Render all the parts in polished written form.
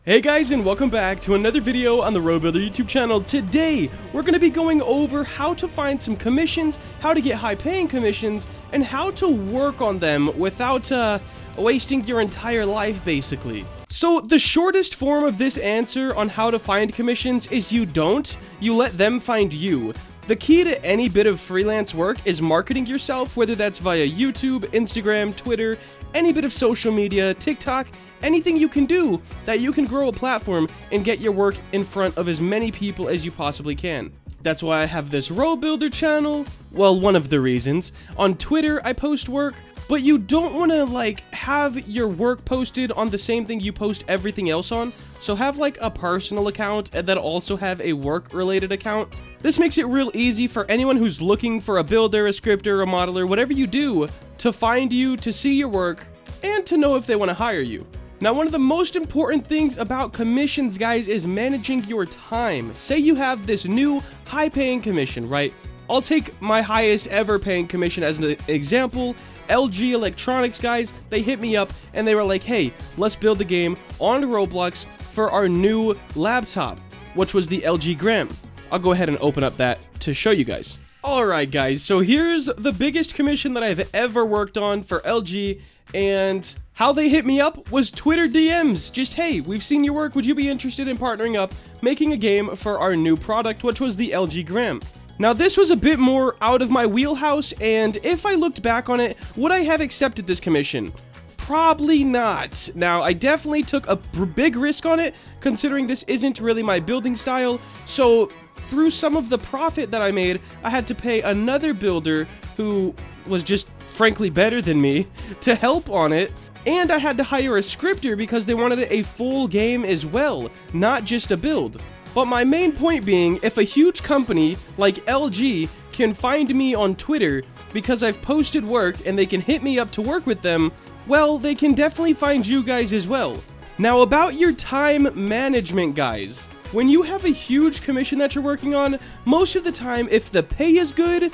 Hey guys, and welcome back to another video on the Robuilder YouTube channel. Today, we're going to be going over how to find some commissions, how to get high-paying commissions, and how to work on them without wasting your entire life, basically. So, the shortest form of this answer on how to find commissions is you let them find you. The key to any bit of freelance work is marketing yourself, whether that's via YouTube, Instagram, Twitter, any bit of social media, TikTok, anything you can do that you can grow a platform and get your work in front of as many people as you possibly can. That's why I have this Robuilder channel. Well, one of the reasons. On Twitter, I post work, but you don't want to have your work posted on the same thing you post everything else on. So have a personal account and then also have a work-related account. This makes it real easy for anyone who's looking for a builder, a scripter, a modeler, whatever you do, to find you, to see your work, and to know if they want to hire you. Now, one of the most important things about commissions, guys, is managing your time. Say you have this new high-paying commission, right? I'll take my highest ever paying commission as an example. LG Electronics, guys, they hit me up and they were like, hey, let's build a game on Roblox for our new laptop, which was the LG Gram. I'll go ahead and open up that to show you guys. Alright, guys, so here's the biggest commission that I've ever worked on for LG, and how they hit me up was Twitter DMs. Just, hey, we've seen your work. Would you be interested in partnering up, making a game for our new product, which was the LG Gram? Now, this was a bit more out of my wheelhouse, and if I looked back on it, would I have accepted this commission? Probably not. Now, I definitely took a big risk on it, considering this isn't really my building style, so through some of the profit that I made, I had to pay another builder who was just frankly better than me to help on it. And I had to hire a scripter because they wanted a full game as well, not just a build. But my main point being, if a huge company like LG can find me on Twitter because I've posted work and they can hit me up to work with them, well, they can definitely find you guys as well. Now, about your time management, guys. When you have a huge commission that you're working on, most of the time, if the pay is good,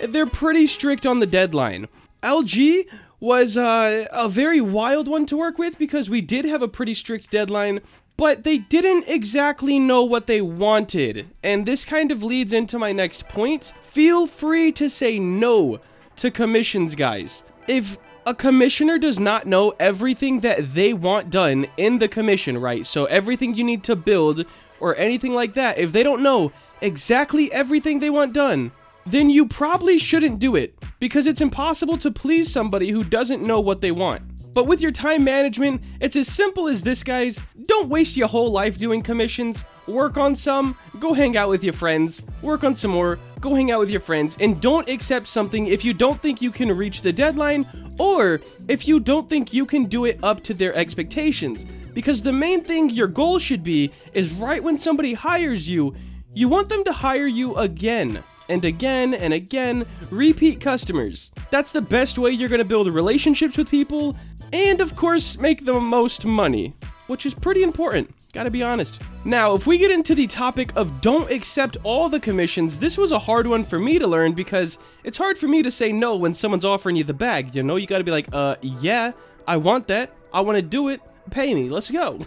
they're pretty strict on the deadline. LG was a very wild one to work with because we did have a pretty strict deadline, but they didn't exactly know what they wanted. And this kind of leads into my next point. Feel free to say no to commissions, guys. If a commissioner does not know everything that they want done in the commission, right? So everything you need to build or anything like that, if they don't know exactly everything they want done, then you probably shouldn't do it, because it's impossible to please somebody who doesn't know what they want. But with your time management, it's as simple as this, guys. Don't waste your whole life doing commissions. Work on some, go hang out with your friends. Work on some more, go hang out with your friends. And don't accept something if you don't think you can reach the deadline, or if you don't think you can do it up to their expectations. Because the main thing your goal should be is right when somebody hires you, you want them to hire you again. And again and again, repeat customers. That's the best way you're going to build relationships with people, and of course, make the most money, which is pretty important, gotta be honest. Now, if we get into the topic of don't accept all the commissions, this was a hard one for me to learn because it's hard for me to say no when someone's offering you the bag, you know? You gotta be like, yeah, I want that, I want to do it, pay me, let's go.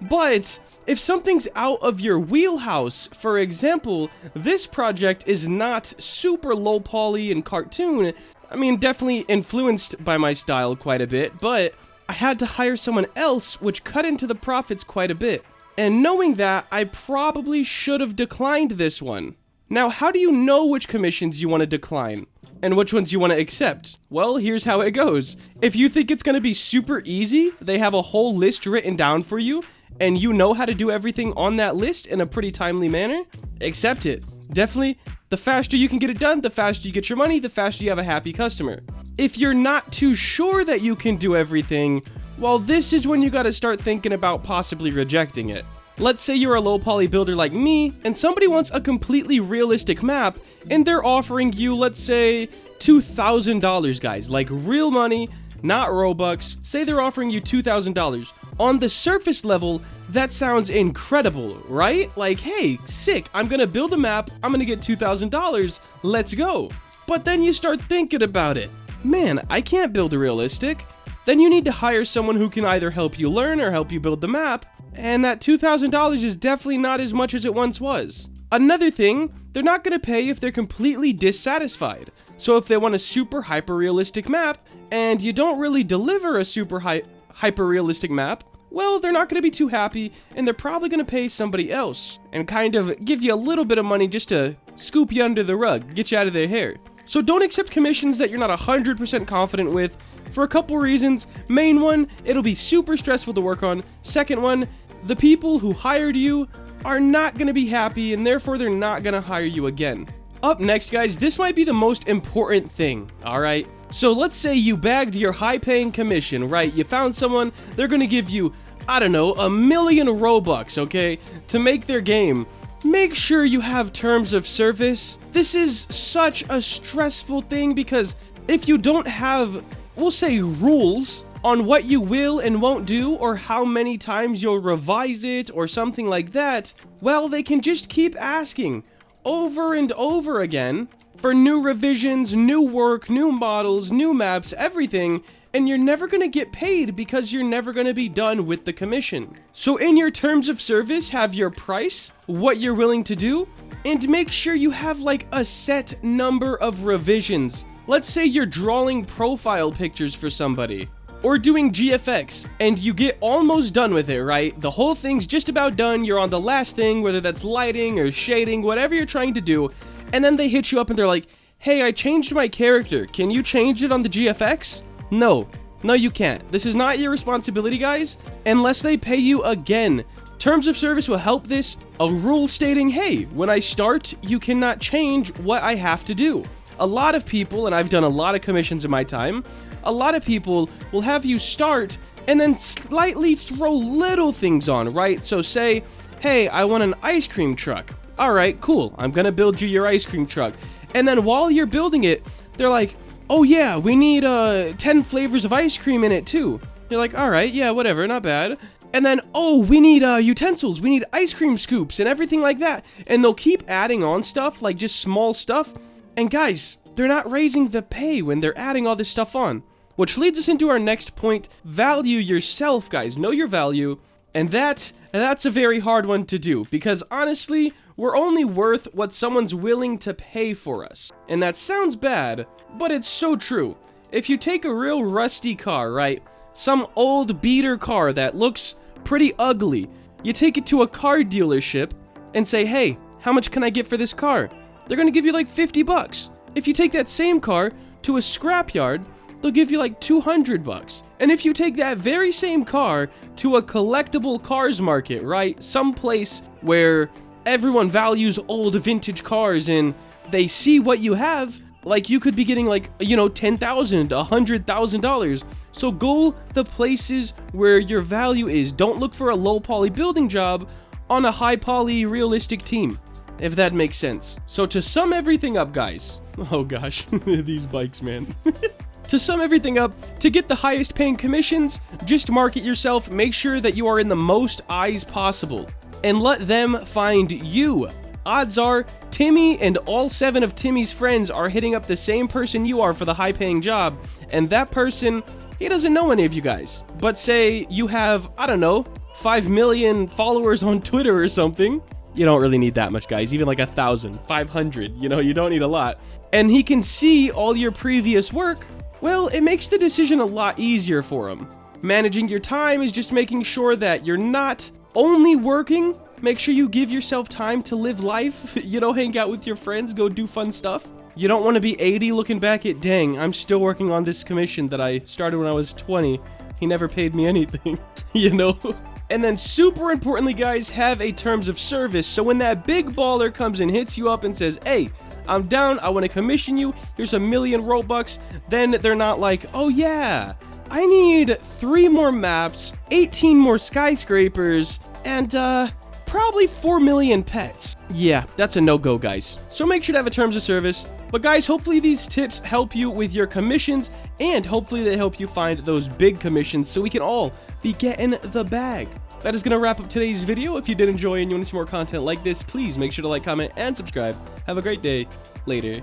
But if something's out of your wheelhouse, for example, this project is not super low poly and cartoon. I mean, definitely influenced by my style quite a bit, but I had to hire someone else, which cut into the profits quite a bit. And knowing that, I probably should have declined this one. Now, how do you know which commissions you want to decline and which ones you want to accept? Well, here's how it goes. If you think it's going to be super easy, they have a whole list written down for you, and you know how to do everything on that list in a pretty timely manner, accept it. Definitely, the faster you can get it done, the faster you get your money, the faster you have a happy customer. If you're not too sure that you can do everything, well, this is when you got to start thinking about possibly rejecting it. Let's say you're a low poly builder like me, and somebody wants a completely realistic map, and they're offering you, let's say, $2,000, guys. Like real money, not Robux. Say they're offering you $2,000. On the surface level, that sounds incredible, right? Like, hey, sick, I'm gonna build a map, I'm gonna get $2,000, let's go. But then you start thinking about it. Man, I can't build a realistic. Then you need to hire someone who can either help you learn or help you build the map, and that $2,000 is definitely not as much as it once was. Another thing, they're not going to pay if they're completely dissatisfied. So if they want a super hyper-realistic map, and you don't really deliver a super hyper-realistic map, well, they're not going to be too happy, and they're probably going to pay somebody else, and kind of give you a little bit of money just to scoop you under the rug, get you out of their hair. So don't accept commissions that you're not 100% confident with, for a couple reasons. Main one, it'll be super stressful to work on. Second one, the people who hired you are not going to be happy, and therefore they're not going to hire you again. Up next, guys, this might be the most important thing, alright? So let's say you bagged your high-paying commission, right? You found someone, they're going to give you, I don't know, 1,000,000 Robux, okay, to make their game. Make sure you have terms of service. This is such a stressful thing because if you don't have, we'll say, rules on what you will and won't do, or how many times you'll revise it, or something like that, well, they can just keep asking over and over again for new revisions, new work, new models, new maps, everything, and you're never going to get paid because you're never going to be done with the commission. So in your terms of service, have your price, what you're willing to do, and make sure you have like a set number of revisions. Let's say you're drawing profile pictures for somebody, or doing GFX, and you get almost done with it, right? The whole thing's just about done, you're on the last thing, whether that's lighting or shading, whatever you're trying to do, and then they hit you up and they're like, hey, I changed my character, can you change it on the GFX? No, you can't. This is not your responsibility, guys, unless they pay you again. Terms of service will help this, a rule stating, hey, when I start, you cannot change what I have to do. A lot of people, and I've done a lot of commissions in my time, a lot of people will have you start and then slightly throw little things on, right? So say, hey, I want an ice cream truck. All right, cool. I'm going to build you your ice cream truck. And then while you're building it, they're like, oh yeah, we need 10 flavors of ice cream in it too. You're like, all right, yeah, whatever, not bad. And then, oh, we need utensils, we need ice cream scoops and everything like that. And they'll keep adding on stuff, like just small stuff. And guys, they're not raising the pay when they're adding all this stuff on. Which leads us into our next point, value yourself, guys. Know your value. And that's a very hard one to do, because honestly, we're only worth what someone's willing to pay for us. And that sounds bad, but it's so true. If you take a real rusty car, right? Some old beater car that looks pretty ugly. You take it to a car dealership and say, hey, how much can I get for this car? They're gonna give you like 50 bucks. If you take that same car to a scrapyard, they'll give you like 200 bucks. And if you take that very same car to a collectible cars market, right? Some place where everyone values old vintage cars and they see what you have, like you could be getting like, you know, $10,000, $100,000. So go the places where your value is. Don't look for a low poly building job on a high poly realistic team, if that makes sense. So to sum everything up, guys, oh gosh, these bikes, man. To sum everything up, to get the highest paying commissions, just market yourself, make sure that you are in the most eyes possible, and let them find you. Odds are, Timmy and all 7 of Timmy's friends are hitting up the same person you are for the high paying job, and that person, he doesn't know any of you guys. But say you have, I don't know, 5 million followers on Twitter or something. You don't really need that much, guys. Even like 1,000, 500, you know, you don't need a lot. And he can see all your previous work. Well, it makes the decision a lot easier for him. Managing your time is just making sure that you're not only working. Make sure you give yourself time to live life, you know, hang out with your friends, go do fun stuff. You don't want to be 80 looking back at, dang, I'm still working on this commission that I started when I was 20. He never paid me anything, you know? And then super importantly, guys, have a terms of service. So when that big baller comes and hits you up and says, hey, I'm down, I want to commission you, here's 1,000,000 Robux, then they're not like, oh yeah, I need 3 more maps, 18 more skyscrapers, and probably 4 million pets. Yeah, that's a no-go, guys. So make sure to have a terms of service. But guys, hopefully these tips help you with your commissions, and hopefully they help you find those big commissions so we can all be getting the bag. That is going to wrap up today's video. If you did enjoy and you want to see more content like this, please make sure to like, comment, and subscribe. Have a great day. Later.